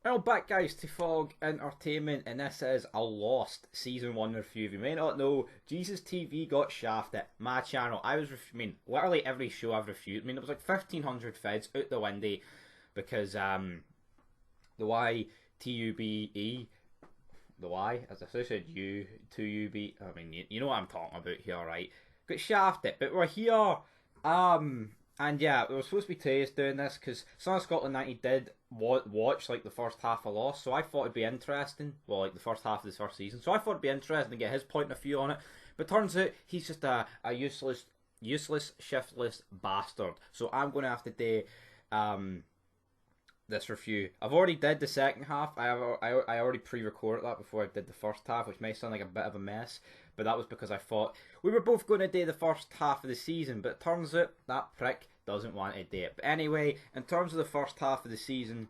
Well, back guys to Fog Entertainment, and this is a Lost Season 1 review. If you may not know, Jesus TV got shafted. My channel, literally every show I've reviewed, it was like 1,500 vids out the window because the YTUBE, the Y, as I said, U2UB, you know what I'm talking about here, right? Got shafted, but we're here, and yeah, it was supposed to be Tejas doing this because Son of Scotland 90 did watch like the first half of Lost, so I thought it'd be interesting. Well, like the first half of this first season, so I thought it'd be interesting to get his point of view on it. But turns out he's just a useless, shiftless bastard. So I'm going to have to do this review. I've already did the second half. I already pre-recorded that before I did the first half, which may sound like a bit of a mess, but that was because I thought we were both going to do the first half of the season, but it turns out that prick doesn't want to do it. But anyway, in terms of the first half of the season,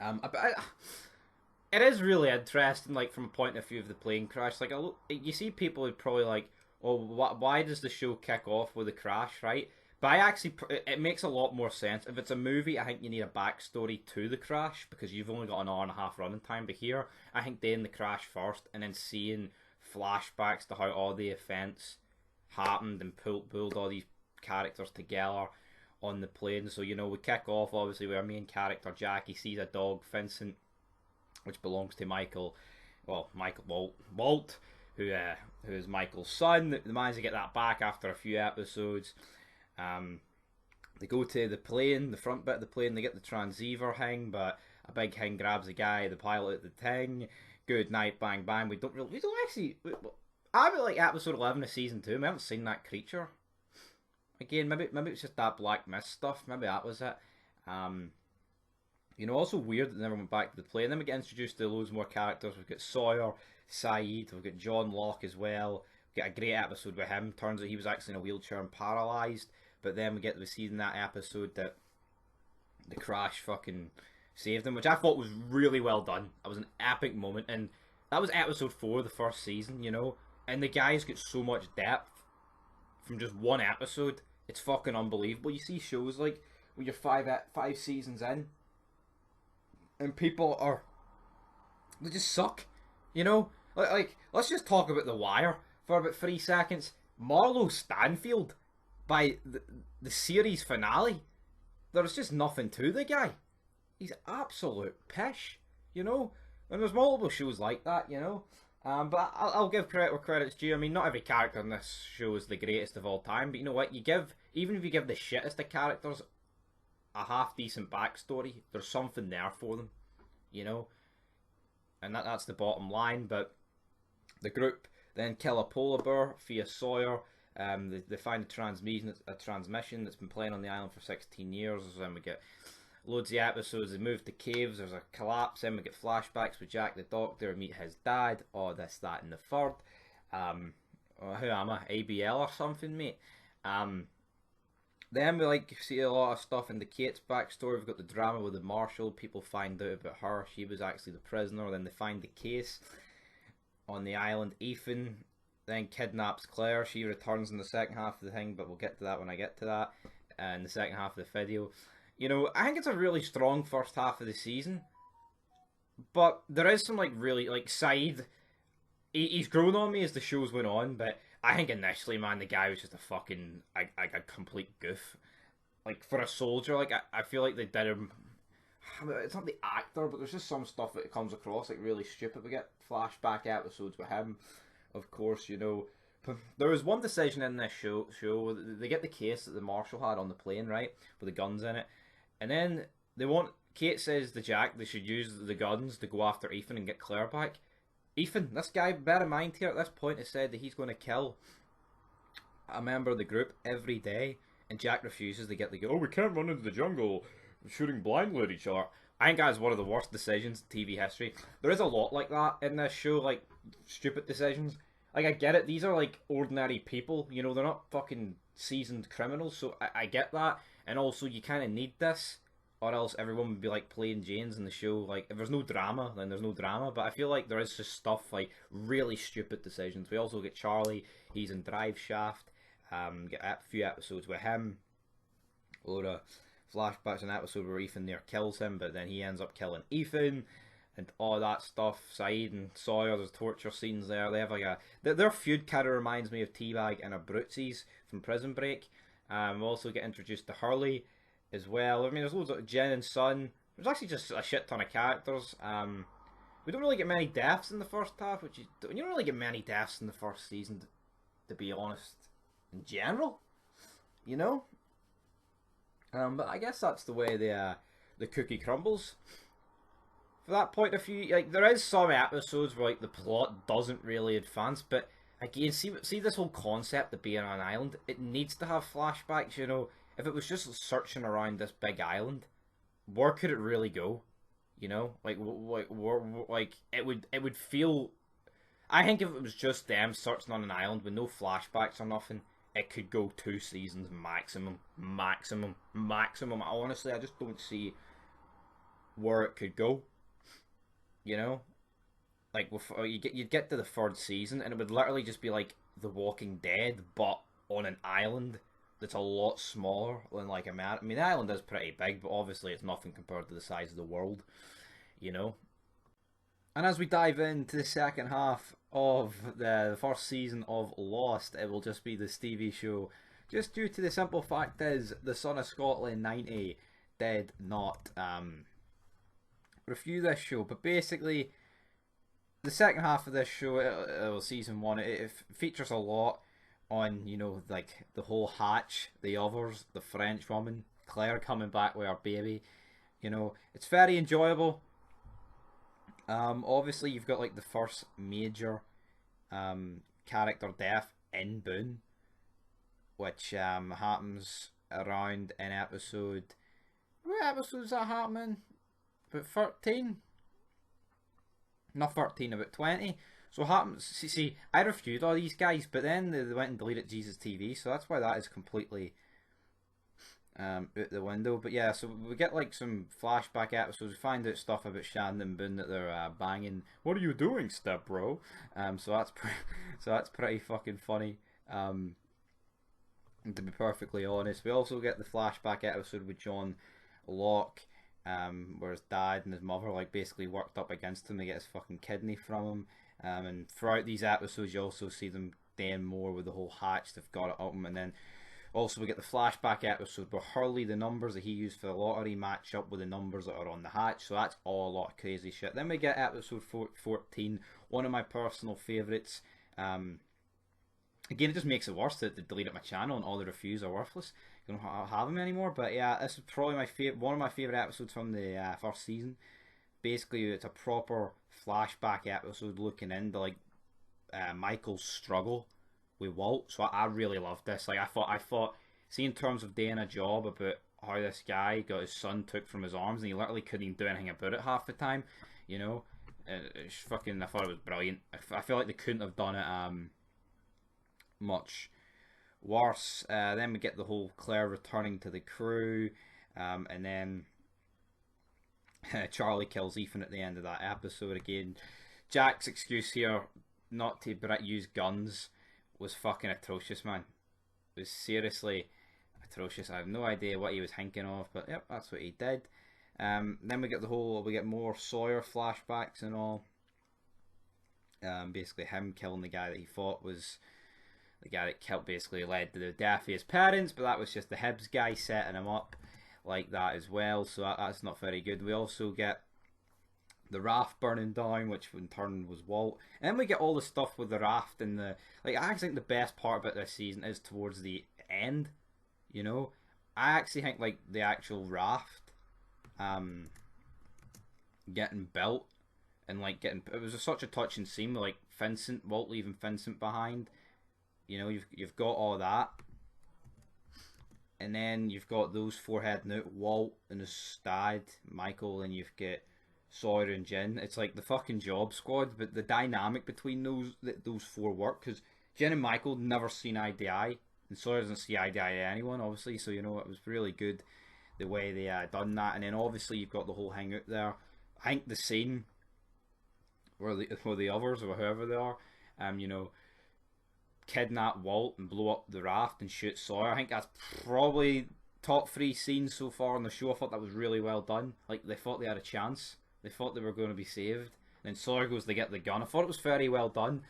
it is really interesting, like from a point of view of the plane crash. Like, you see people who probably like, oh, why does the show kick off with a crash, right? But it makes a lot more sense. If it's a movie, I think you need a backstory to the crash because you've only got an hour and a half running time. But here, I think doing the crash first and then seeing flashbacks to how all the events happened and pulled all these characters together on the plane. So, you know, we kick off obviously with our main character Jackie sees a dog, Vincent, which belongs to Michael Walt, who is Michael's son. They manage to get that back after a few episodes. They go to the plane, the front bit of the plane, they get the transceiver thing, but a big thing grabs the guy, the pilot at the thing. Good night, bang bang. We don't actually. I would like episode 11 of season 2. We haven't seen that creature again. Maybe it's just that black mist stuff. Maybe that was it. You know, also weird that they never went back to the plane. Then we get introduced to loads more characters. We've got Sawyer, Saeed, we've got John Locke as well. We get a great episode with him. Turns out he was actually in a wheelchair and paralysed. But then we get to see in that episode that the crash fucking saved him, which I thought was really well done. That was an epic moment, and that was episode 4 of the first season, you know. And the guy's got so much depth from just one episode. It's fucking unbelievable. You see shows like when you're five seasons in, and they just suck, you know. Like let's just talk about The Wire for about 3 seconds. Marlo Stanfield, by the series finale, there's just nothing to the guy. He's absolute pish, you know. And there's multiple shows like that, you know. But I'll give credit where credit's due. I mean, not every character in this show is the greatest of all time, but you know what? Even if you give the shittest of characters a half decent backstory, there's something there for them, you know. And that's the bottom line. But the group then kill a polar bear via Sawyer. They find a transmission that's been playing on the island for 16 years. Then we get loads of episodes. They move to caves. There's a collapse. Then we get flashbacks with Jack the Doctor. Meet his dad. Oh, this, that, and the third. Who am I? ABL or something, mate. Then we see a lot of stuff in the Kate's backstory. We've got the drama with the Marshal. People find out about her. She was actually the prisoner. Then they find the case on the island. Ethan then kidnaps Claire. She returns in the second half of the thing, but we'll get to that when I get to that. In the second half of the video. You know, I think it's a really strong first half of the season. But there is some, Saeed. He's grown on me as the shows went on, but I think initially, man, the guy was just a fucking, a complete goof. Like, for a soldier, I feel like they did him. It's not the actor, but there's just some stuff that comes across, really stupid. We get flashback episodes with him, of course, you know. There was one decision in this show. They get the case that the Marshal had on the plane, right, with the guns in it. And then Kate says to Jack they should use the guns to go after Ethan and get Claire back. Ethan, this guy, bear in mind here, at this point has said that he's going to kill a member of the group every day. And Jack refuses to get the gun. Oh, we can't run into the jungle shooting blindly at each other. I think that's one of the worst decisions in TV history. There is a lot like that in this show, stupid decisions. I get it, these are ordinary people, you know, they're not fucking seasoned criminals, so I get that. And also, you kind of need this, or else everyone would be plain Janes in the show. If there's no drama, then there's no drama. But I feel like there is just stuff really stupid decisions. We also get Charlie, he's in Drive Shaft. Get a few episodes with him. A load of flashbacks an episode where Ethan there kills him, but then he ends up killing Ethan, and all that stuff. Saeed and Sawyer, there's torture scenes there. They have like their feud kind of reminds me of Teabag and Abruzzi's from Prison Break. We also get introduced to Hurley as well. I mean, there's loads of Jen and Son. There's actually just a shit ton of characters. We don't really get many deaths in the first half, you don't really get many deaths in the first season, to be honest, in general, you know. But I guess that's the way the cookie crumbles. For that point of view, like there is some episodes where like the plot doesn't really advance, but again, see this whole concept of being on an island, it needs to have flashbacks. You know, if it was just searching around this big island, where could it really go? You know, like it would feel. I think if it was just them searching on an island with no flashbacks or nothing, it could go 2 seasons maximum. Honestly, I just don't see where it could go. You know, like you'd get to the 3rd season and it would literally just be like The Walking Dead, but on an island that's a lot smaller than like America. I mean, the island is pretty big, but obviously it's nothing compared to the size of the world. You know. And as we dive into the second half of the first season of Lost, it will just be the Stevie show. Just due to the simple fact is, the Son of Scotland 90 did not review this show. But basically, the second half of this show, season 1, it features a lot on, you know, like the whole Hatch, the others, the French woman, Claire coming back with her baby. You know, it's very enjoyable. Obviously you've got like the first major character death in Boone, which happens around in episode. What episode is that happening? About 13? Not 13, about 20. So happens. See, I reviewed all these guys, but then they went and deleted Jesus TV, so that's why that is completely out the window. But yeah, so we get like some flashback episodes. We find out stuff about Shannon and Boone, that they're banging. What are you doing, step bro? So that's pretty fucking funny. And to be perfectly honest, we also get the flashback episode with John Locke, where his dad and his mother like basically worked up against him to get his fucking kidney from him. And throughout these episodes, you also see them doing more with the whole Hatch. They've got it up, and then also we get the flashback episode where Hurley, the numbers that he used for the lottery, match up with the numbers that are on the Hatch. So that's all a lot of crazy shit. Then we get episode 14, one of my personal favourites. Again, it just makes it worse that they deleted my channel and all the reviews are worthless. You don't have them anymore. But yeah, this is probably one of my favourite episodes from the first season. Basically, it's a proper flashback episode looking into like Michael's struggle with Walt. So I really loved this. Like I thought, see, in terms of doing a job about how this guy got his son took from his arms and he literally couldn't even do anything about it half the time. You know, it's fucking. I thought it was brilliant. I feel like they couldn't have done it much worse. Then we get the whole Claire returning to the crew, and then Charlie kills Ethan at the end of that episode again. Jack's excuse here not to use guns was fucking atrocious, man. It was seriously atrocious. I have no idea what he was thinking of, but yep, that's what he did. Then we get more Sawyer flashbacks and all. Basically him killing the guy that he thought was the guy that killed, basically led to the death of his parents, but that was just the Hibbs guy setting him up like that as well, so that's not very good. We also get the raft burning down, which in turn was Walt, and then we get all the stuff with the raft and the I actually think the best part about this season is towards the end. You know, I actually think like the actual raft getting built and like it was such a touching scene with like Walt leaving Vincent behind. You know, you've got all that, and then you've got those four heading out, Walt and his dad, Michael, and you've got Sawyer and Jen. It's like the fucking Job Squad, but the dynamic between those four work, because Jen and Michael never seen eye to eye, and Sawyer doesn't see eye to eye to anyone, obviously. So you know, it was really good the way they done that. And then obviously you've got the whole hangout there. I think the scene where the others or whoever they are, you know, kidnap Walt and blow up the raft and shoot Sawyer. I think that's probably top 3 scenes so far on the show. I thought that was really well done. Like, they thought they had a chance. They thought they were going to be saved. And then Sawyer goes to get the gun. I thought it was very well done.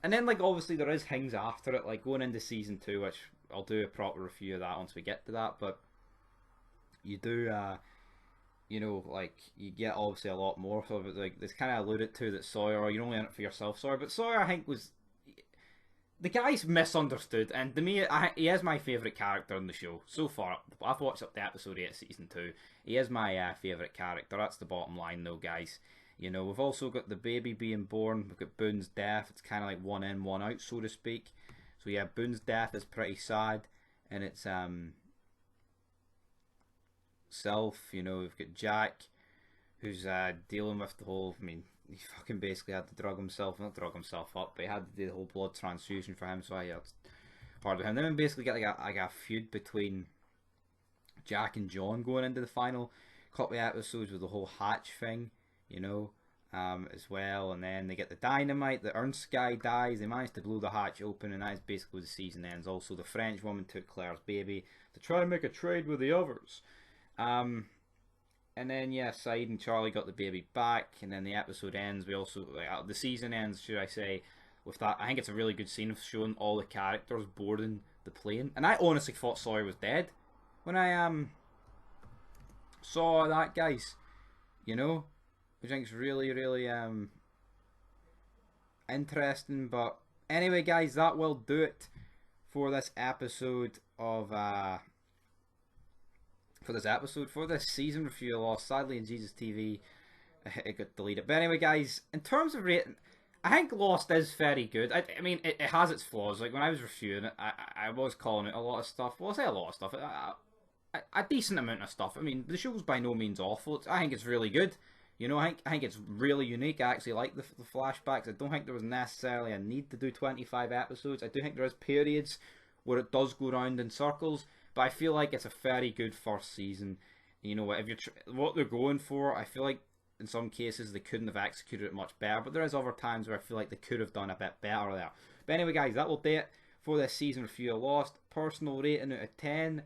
And then, like, obviously there is things after it, like going into season 2, which I'll do a proper review of that once we get to that. But you do, you know, like, you get obviously a lot more. So, like, it's kind of alluded to that Sawyer, you're only in it for yourself, Sawyer. But Sawyer, I think, was... The guy's misunderstood, and to me, he is my favourite character in the show so far. I've watched up to episode 8 of season 2. He is my favourite character. That's the bottom line, though, guys. You know, we've also got the baby being born. We've got Boone's death. It's kind of like one in, one out, so to speak. So yeah, Boone's death is pretty sad, and it's self. You know, we've got Jack, who's dealing with the whole. I mean, he fucking basically had to not drug himself up, but he had to do the whole blood transfusion for him. So yeah, it's hard with him. Then we basically get like a feud between Jack and John going into the final couple of episodes with the whole hatch thing, you know, as well. And then they get the dynamite. The Ernst guy dies. They manage to blow the hatch open, and that is basically the season ends. Also, the French woman took Claire's baby to try to make a trade with the others. And then, yeah, Saeed and Charlie got the baby back, and then the episode ends. We also, the season ends, should I say, with that. I think it's a really good scene of showing all the characters boarding the plane. And I honestly thought Sawyer was dead when I saw that, guys. You know, which I think is really, really interesting. But anyway, guys, that will do it for this episode of for this season review of Lost. Sadly, in Jesus TV, it got deleted. But anyway, guys, in terms of rating, I think Lost is very good. I mean, it has its flaws. Like, when I was reviewing it, I was calling it a lot of stuff. Well, I say a lot of stuff. A decent amount of stuff. I mean, the show's by no means awful. I think it's really good. You know, I think it's really unique. I actually like the flashbacks. I don't think there was necessarily a need to do 25 episodes. I do think there is periods where it does go round in circles. But I feel like it's a very good first season. You know, if you're what they're going for, I feel like in some cases they couldn't have executed it much better. But there is other times where I feel like they could have done a bit better there. But anyway, guys, that will do it for this season review of Lost. Personal rating out of 10,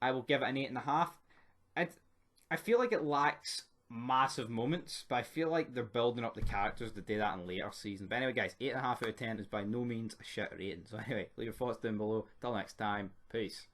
I will give it an 8.5. I feel like it lacks massive moments, but I feel like they're building up the characters to do that in later seasons. But anyway, guys, 8.5 out of 10 is by no means a shit rating. So anyway, leave your thoughts down below. Till next time, peace.